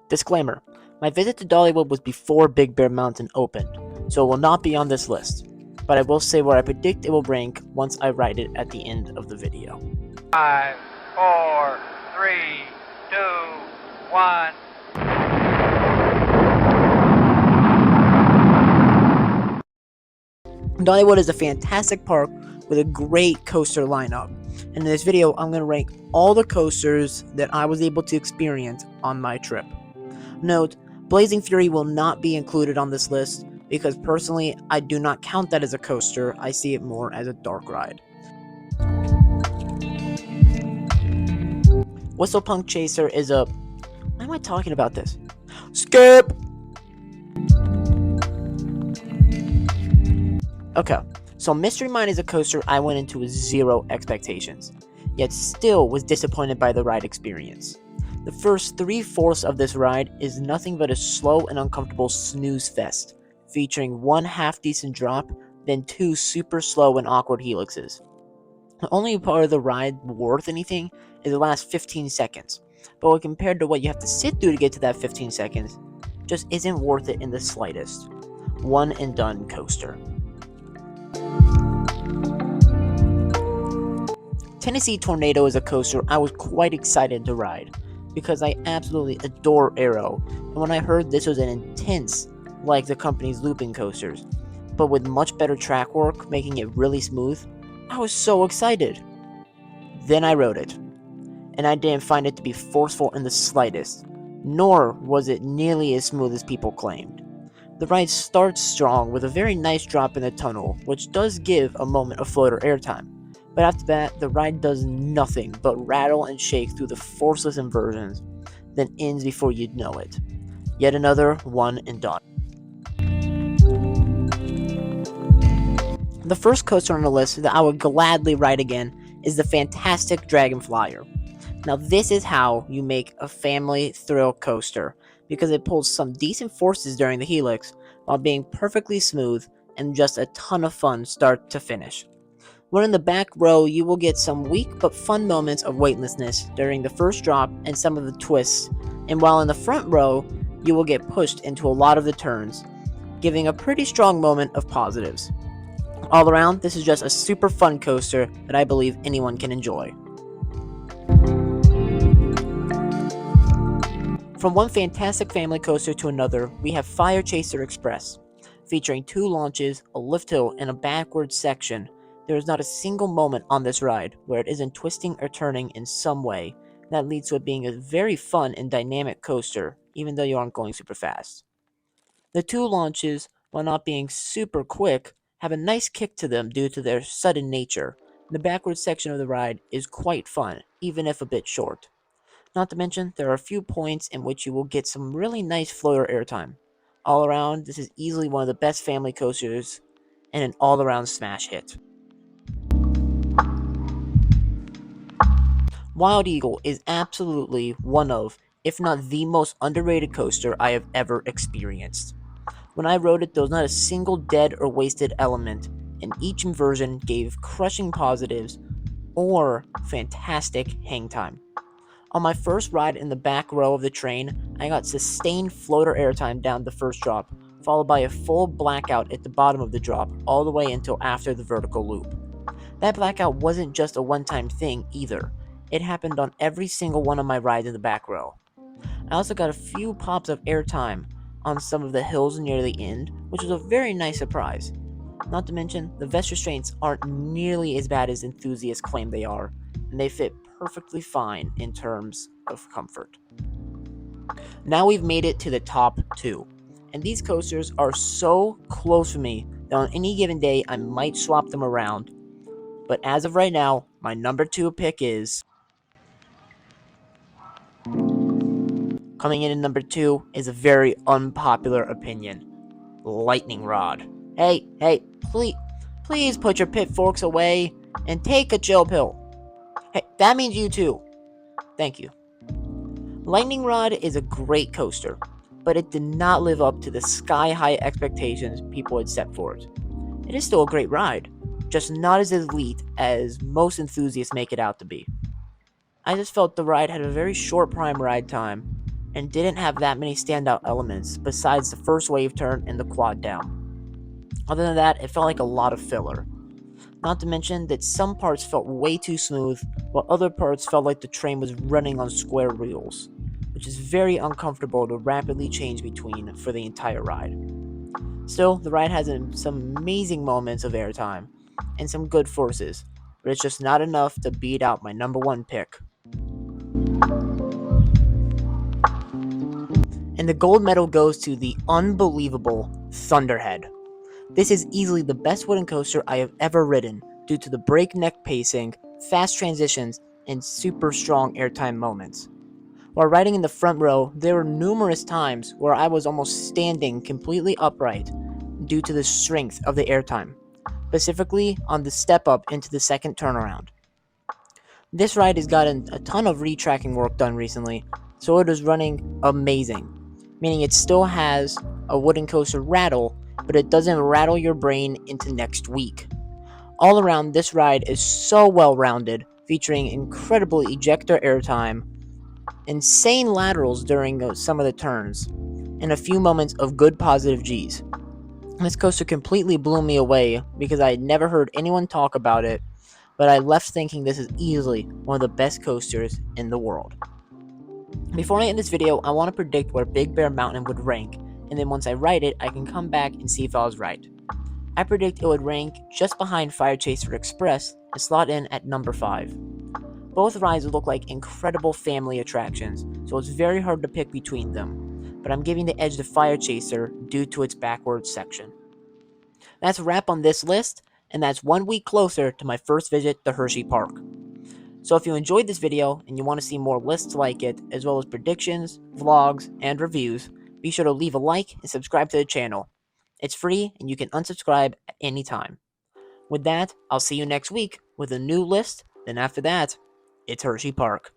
Disclaimer: my visit to Dollywood was before Big Bear Mountain opened, so it will not be on this list, but I will say where I predict it will rank once I write it at the end of the video. 5, 4, 3, 2, 1. Dollywood is a fantastic park with a great coaster lineup, and in this video I'm going to rank all the coasters that I was able to experience on my trip. Note, Blazing Fury will not be included on this list because personally I do not count that as a coaster, I see it more as a dark ride. Whistlepunk Chaser is a... Why am I talking about this? Skip! Okay, so Mystery Mine is a coaster I went into with zero expectations, yet still was disappointed by the ride experience. The first 3/4 of this ride is nothing but a slow and uncomfortable snooze fest, featuring one half-decent drop, then two super slow and awkward helixes. The only part of the ride worth anything is the last 15 seconds, but when compared to what you have to sit through to get to that 15 seconds, just isn't worth it in the slightest. One and done coaster. Tennessee Tornado is a coaster I was quite excited to ride, because I absolutely adore Aero, and when I heard this was an intense, like the company's looping coasters, but with much better track work, making it really smooth, I was so excited. Then I rode it, and I didn't find it to be forceful in the slightest, nor was it nearly as smooth as people claimed. The ride starts strong with a very nice drop in the tunnel, which does give a moment of floater airtime, but after that, the ride does nothing but rattle and shake through the forceless inversions, then ends before you'd know it. Yet another one and done. The first coaster on the list that I would gladly ride again is the fantastic Dragon Flyer. Now this is how you make a family thrill coaster, because it pulls some decent forces during the helix while being perfectly smooth and just a ton of fun start to finish. When in the back row, you will get some weak but fun moments of weightlessness during the first drop and some of the twists, and while in the front row, you will get pushed into a lot of the turns, giving a pretty strong moment of positives. All around, this is just a super fun coaster that I believe anyone can enjoy. From one fantastic family coaster to another, we have Fire Chaser Express. Featuring 2 launches, a lift hill, and a backward section, there is not a single moment on this ride where it isn't twisting or turning in some way. That leads to it being a very fun and dynamic coaster, even though you aren't going super fast. The 2 launches, while not being super quick, have a nice kick to them due to their sudden nature. The backward section of the ride is quite fun, even if a bit short. Not to mention, there are a few points in which you will get some really nice floater airtime. All around, this is easily one of the best family coasters and an all-around smash hit. Wild Eagle is absolutely one of, if not the most underrated coaster I have ever experienced. When I rode it, there was not a single dead or wasted element, and each inversion gave crushing positives or fantastic hang time. On my first ride in the back row of the train, I got sustained floater airtime down the first drop, followed by a full blackout at the bottom of the drop, all the way until after the vertical loop. That blackout wasn't just a one-time thing either. It happened on every single one of my rides in the back row. I also got a few pops of airtime on some of the hills near the end, which was a very nice surprise. Not to mention, the vest restraints aren't nearly as bad as enthusiasts claim they are, and they fit perfectly fine in terms of comfort. Now we've made it to the top 2, and these coasters are so close for me that on any given day I might swap them around, but as of right now, my number 2 pick is... Coming in at number 2 is a very unpopular opinion. Lightning Rod. Hey, please put your pitchforks away and take a chill pill. Hey, that means you too. Thank you. Lightning Rod is a great coaster, but it did not live up to the sky-high expectations people had set for it. It is still a great ride, just not as elite as most enthusiasts make it out to be. I just felt the ride had a very short prime ride time, and didn't have that many standout elements besides the first wave turn and the quad down. Other than that, it felt like a lot of filler. Not to mention that some parts felt way too smooth, while other parts felt like the train was running on square wheels, which is very uncomfortable to rapidly change between for the entire ride. Still, the ride has some amazing moments of airtime and some good forces, but it's just not enough to beat out my number one pick. And the gold medal goes to the unbelievable Thunderhead. This is easily the best wooden coaster I have ever ridden due to the breakneck pacing, fast transitions, and super strong airtime moments. While riding in the front row, there were numerous times where I was almost standing completely upright due to the strength of the airtime, specifically on the step up into the second turnaround. This ride has gotten a ton of retracking work done recently, so it is running amazing, meaning it still has a wooden coaster rattle, but it doesn't rattle your brain into next week. All around, this ride is so well rounded, featuring incredible ejector airtime, insane laterals during some of the turns, and a few moments of good positive Gs. This coaster completely blew me away because I had never heard anyone talk about it, but I left thinking this is easily one of the best coasters in the world. Before I end this video, I want to predict where Big Bear Mountain would rank, and then once I write it, I can come back and see if I was right. I predict it would rank just behind Fire Chaser Express and slot in at number 5. Both rides look like incredible family attractions, so it's very hard to pick between them, but I'm giving the edge to Fire Chaser due to its backwards section. That's a wrap on this list, and that's 1 week closer to my first visit to Hershey Park. So if you enjoyed this video and you want to see more lists like it, as well as predictions, vlogs, and reviews, be sure to leave a like and subscribe to the channel. It's free and you can unsubscribe at any time. With that, I'll see you next week with a new list, then after that, it's Hershey Park.